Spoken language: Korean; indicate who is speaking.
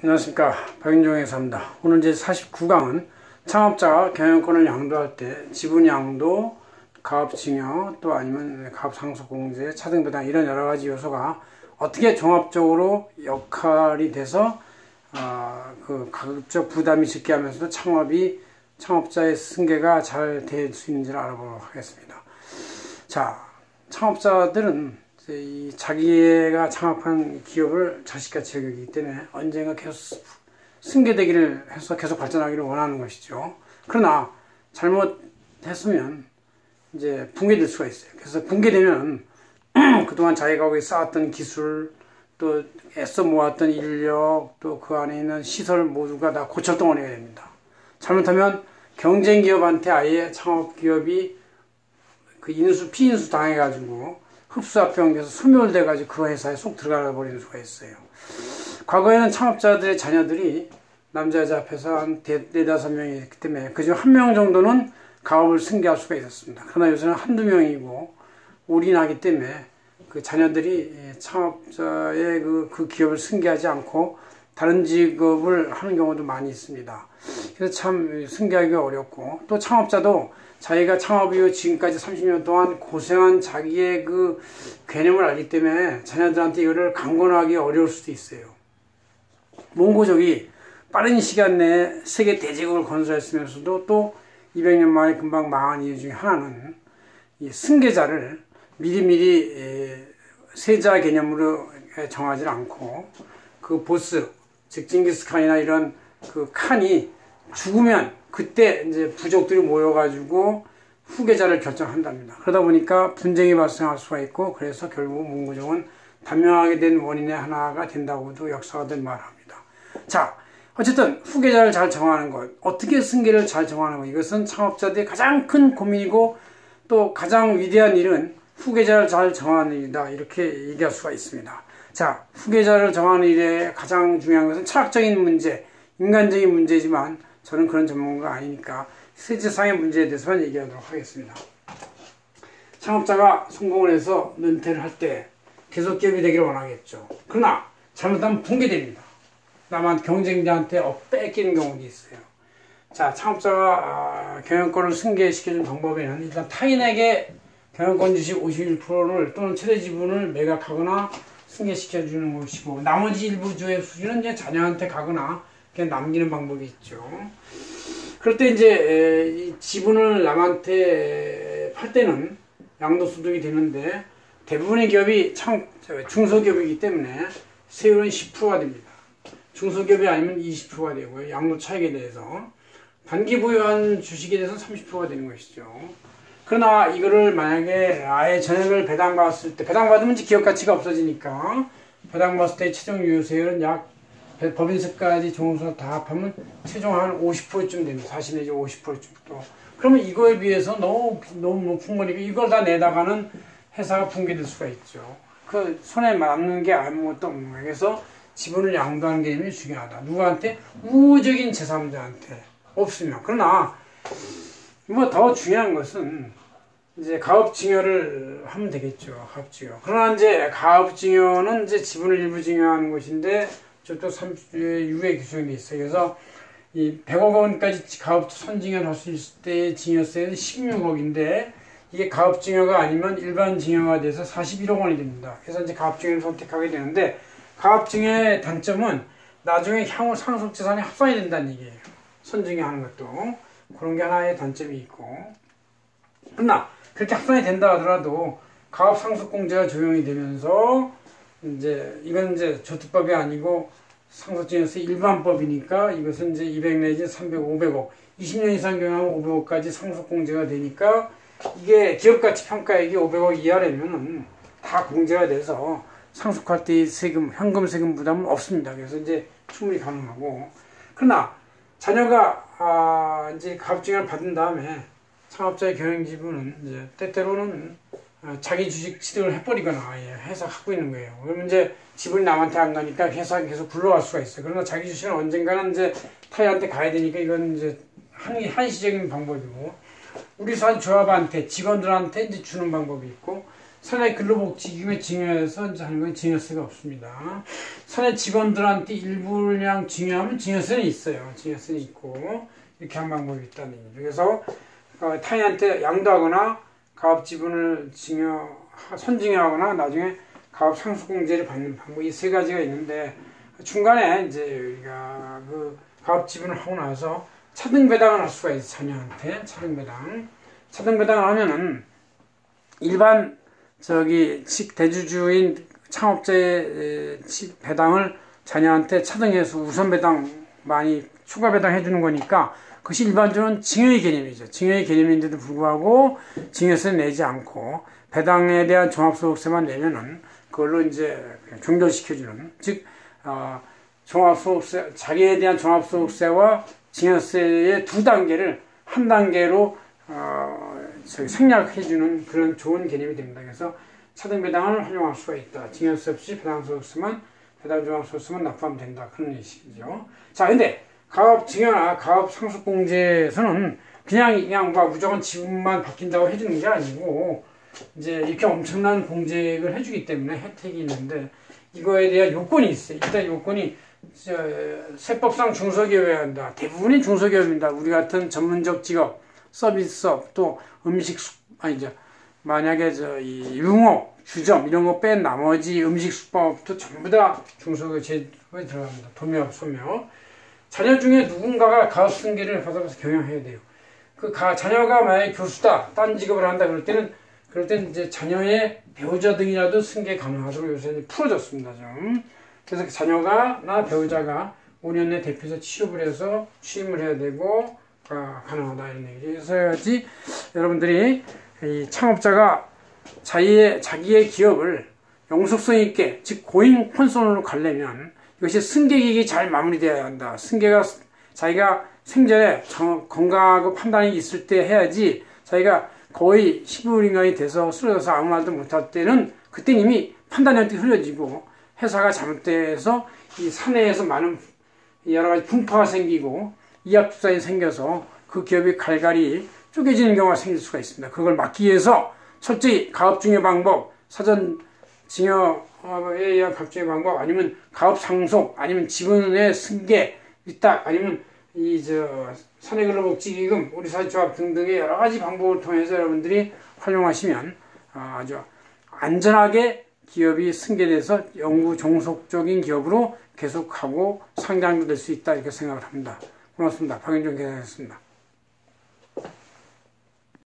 Speaker 1: 안녕하십니까, 박윤종의 사입니다. 오늘 이제 49강은 창업자가 경영권을 양도할 때 지분 양도, 가업증여, 또 아니면 가업상속공제, 차등배당 이런 여러가지 요소가 어떻게 종합적으로 역할이 돼서 그 가급적 부담이 적게 하면서도 창업자의 승계가 잘 될 수 있는지를 알아보도록 하겠습니다. 자, 창업자들은 이 자기가 창업한 기업을 자식같이 여기기 때문에 언젠가 계속 승계되기를 해서 계속 발전하기를 원하는 것이죠. 그러나 잘못했으면 이제 붕괴될 수가 있어요. 그래서 붕괴되면 그동안 자기가 거기 쌓았던 기술, 또 애써 모았던 인력, 또 그 안에 있는 시설 모두가 다 고철덩어리가 됩니다. 잘못하면 경쟁 기업한테 아예 창업 기업이 그 피인수 당해가지고 흡수합병돼서 소멸돼가지고 그 회사에 쏙 들어가 버리는 수가 있어요. 과거에는 창업자들의 자녀들이 남자 여자 합해서 한 4~5명이 있기 때문에 그중 1명 정도는 가업을 승계할 수가 있었습니다. 그러나 요새는 한두 명이고 올인하기 때문에 그 자녀들이 창업자의 그 기업을 승계하지 않고 다른 직업을 하는 경우도 많이 있습니다. 그래서 참 승계하기가 어렵고, 또 창업자도 자기가 창업 이후 지금까지 30년 동안 고생한 자기의 그 개념을 알기 때문에 자녀들한테 이거를 강권하기 어려울 수도 있어요. 몽고족이 빠른 시간 내에 세계 대제국을 건설했으면서도 또 200년 만에 금방 망한 이유 중에 하나는 이 승계자를 미리미리 세자 개념으로 정하지 않고 그 보스, 즉 징기스칸이나 이런 그 칸이 죽으면 그때 이제 부족들이 모여가지고 후계자를 결정한답니다. 그러다 보니까 분쟁이 발생할 수가 있고, 그래서 결국 몽고족은 단명하게 된 원인의 하나가 된다고도 역사가들 말합니다. 자, 어쨌든 후계자를 잘 정하는 것, 어떻게 승계를 잘 정하는 것, 이것은 창업자들의 가장 큰 고민이고 또 가장 위대한 일은 후계자를 잘 정하는 일이다, 이렇게 얘기할 수가 있습니다. 자, 후계자를 정하는 일에 가장 중요한 것은 철학적인 문제, 인간적인 문제지만 저는 그런 전문가가 아니니까 세제상의 문제에 대해서만 얘기하도록 하겠습니다. 창업자가 성공을 해서 은퇴를 할 때 계속 기업이 되기를 원하겠죠. 그러나 잘못하면 붕괴됩니다. 남한 경쟁자한테 뺏기는 경우도 있어요. 자, 창업자가 경영권을 승계시켜준 방법에는 일단 타인에게 경영권 주식 51%를 또는 최대 지분을 매각하거나 승계시켜주는 것이고, 나머지 일부 주의 수준은 이제 자녀한테 가거나 그냥 남기는 방법이 있죠. 그럴 때 이제 이 지분을 남한테 팔 때는 양도소득이 되는데, 대부분의 기업이 중소기업이기 때문에 세율은 10%가 됩니다. 중소기업이 아니면 20%가 되고요. 양도 차익에 대해서. 단기 보유한 주식에 대해서는 30%가 되는 것이죠. 그러나 이거를 만약에 아예 전액을 배당받았을 때, 배당받으면 기업 가치가 없어지니까 배당받았을 때 최종 유효세율은 약 법인세까지 종합소득 다 합하면 최종 한 50%쯤 됩니다. 40 내지 50%쯤 또. 그러면 이거에 비해서 너무 높은 거니까 이걸 다 내다가는 회사가 붕괴될 수가 있죠. 그 손에 남는 게 아무것도 없는 거예요. 그래서 지분을 양도하는 개념이 중요하다. 누구한테? 우호적인 제3자한테 없으면. 그러나 뭐 더 중요한 것은 이제 가업증여를 하면 되겠죠. 가업증여. 그러나 이제 가업증여는 이제 지분을 일부 증여하는 것인데 저도 30주의 유예 규정이 돼 있어요. 그래서 이 100억 원까지 가업 선증여를 할 수 있을 때 증여세는 16억인데 이게 가업증여가 아니면 일반 증여가 돼서 41억 원이 됩니다. 그래서 이제 가업증여를 선택하게 되는데, 가업증여의 단점은 나중에 향후 상속재산이 합산이 된다는 얘기예요. 선증여하는 것도. 그런 게 하나의 단점이 있고. 그러나 그렇게 합산이 된다 하더라도 가업상속공제가 적용이 되면서 이건 이제 저투법이 아니고 상속증여세 일반법이니까 이것은 이제 200 내지 300, 500억, 20년 이상 경영하면 500억까지 상속공제가 되니까 이게 기업가치 평가액이 500억 이하라면은 다 공제가 돼서 상속할 때 세금, 현금 세금 부담은 없습니다. 그래서 이제 충분히 가능하고. 그러나 자녀가 이제 가업증여를 받은 다음에 창업자의 경영 지분은 이제 때때로는 자기 주식 취득을 해버리거나 회사 갖고 있는 거예요. 그러면 이제 지분이 남한테 안 가니까 회사가 계속 굴러갈 수가 있어요. 그러나 자기 주식은 언젠가는 이제 타이한테 가야 되니까 이건 이제 한시적인 방법이고, 우리 산 조합한테, 직원들한테 이제 주는 방법이 있고, 사내 근로복지기금에 증여해서 이제 하는 건 증여세가 없습니다. 사내 직원들한테 일부량 증여하면 증여세는 있어요. 증여세는 있고 이렇게 한 방법이 있다는 얘기죠. 그래서 타인한테 양도하거나 가업 지분을 선증여하거나 나중에 가업 상속공제를 받는 방법 이 세 가지가 있는데 중간에 이제 우리가 그 가업 지분을 하고 나서 차등 배당을 할 수가 있어요. 자녀한테 차등 배당을 하면은 일반 대주주인 창업자의 배당을 자녀한테 차등해서 우선 배당 많이 추가 배당해 주는 거니까 그것이 일반적으로는 증여의 개념이죠. 증여의 개념인데도 불구하고 증여세 내지 않고 배당에 대한 종합소득세만 내면은 그걸로 이제 종결시켜주는, 즉 종합소득세, 자기에 대한 종합소득세와 증여세의 두 단계를 한 단계로 생략해주는 그런 좋은 개념이 됩니다. 그래서 차등 배당을 활용할 수가 있다. 증여세 없이 배당소득세만, 배당종합소득세만 납부하면 된다. 그런 얘기죠. 자, 근데 가업 증여나 가업 상속공제에서는 그냥 무조건 지분만 바뀐다고 해주는 게 아니고 이제 이렇게 엄청난 공제를 해주기 때문에 혜택이 있는데 이거에 대한 요건이 있어요. 일단 요건이 세법상 중소기업이어야 한다. 대부분이 중소기업입니다. 우리 같은 전문적 직업, 서비스업, 또 만약에 이 융업, 주점 이런 거 뺀 나머지 음식 숙박업도 전부 다 중소기업 제도에 들어갑니다. 도매업, 소매업. 자녀 중에 누군가가 가업 승계를 받아서 경영해야 돼요. 자녀가 만약에 교수다, 딴 직업을 한다 그럴 때는 이제 자녀의 배우자 등이라도 승계 가능하도록 요새 풀어졌습니다. 좀. 그래서 자녀가나 배우자가 5년 내 대표에서 취업을 해서 취임을 해야 되고 가능하다 이런 얘기죠. 그래서 해야지 여러분들이 이 창업자가 자기의 기업을 영속성 있게, 즉 고잉 콘선으로 가려면 이것이 승계기획이 잘 마무리되어야 한다. 승계가 자기가 생전에 건강하고 판단이 있을 때 해야지, 자기가 거의 15인간이 돼서 쓰러져서 아무 말도 못할 때는 그때 이미 판단력이 흐려지고 회사가 잘못돼서 이 사내에서 많은 여러 가지 분파가 생기고 이합집산이 생겨서 그 기업이 갈갈이 쪼개지는 경우가 생길 수가 있습니다. 그걸 막기 위해서 철저히 가업 증여 방법, 사전 증여에 의한 가업 증여 방법, 아니면 가업 상속, 아니면 지분의 승계, 위탁, 아니면 사내근로복지기금, 우리사회조합 등등의 여러 가지 방법을 통해서 여러분들이 활용하시면 아주 안전하게 기업이 승계돼서 영구 종속적인 기업으로 계속하고 상장도 될 수 있다 이렇게 생각을 합니다. 고맙습니다. 박윤종 기자였습니다.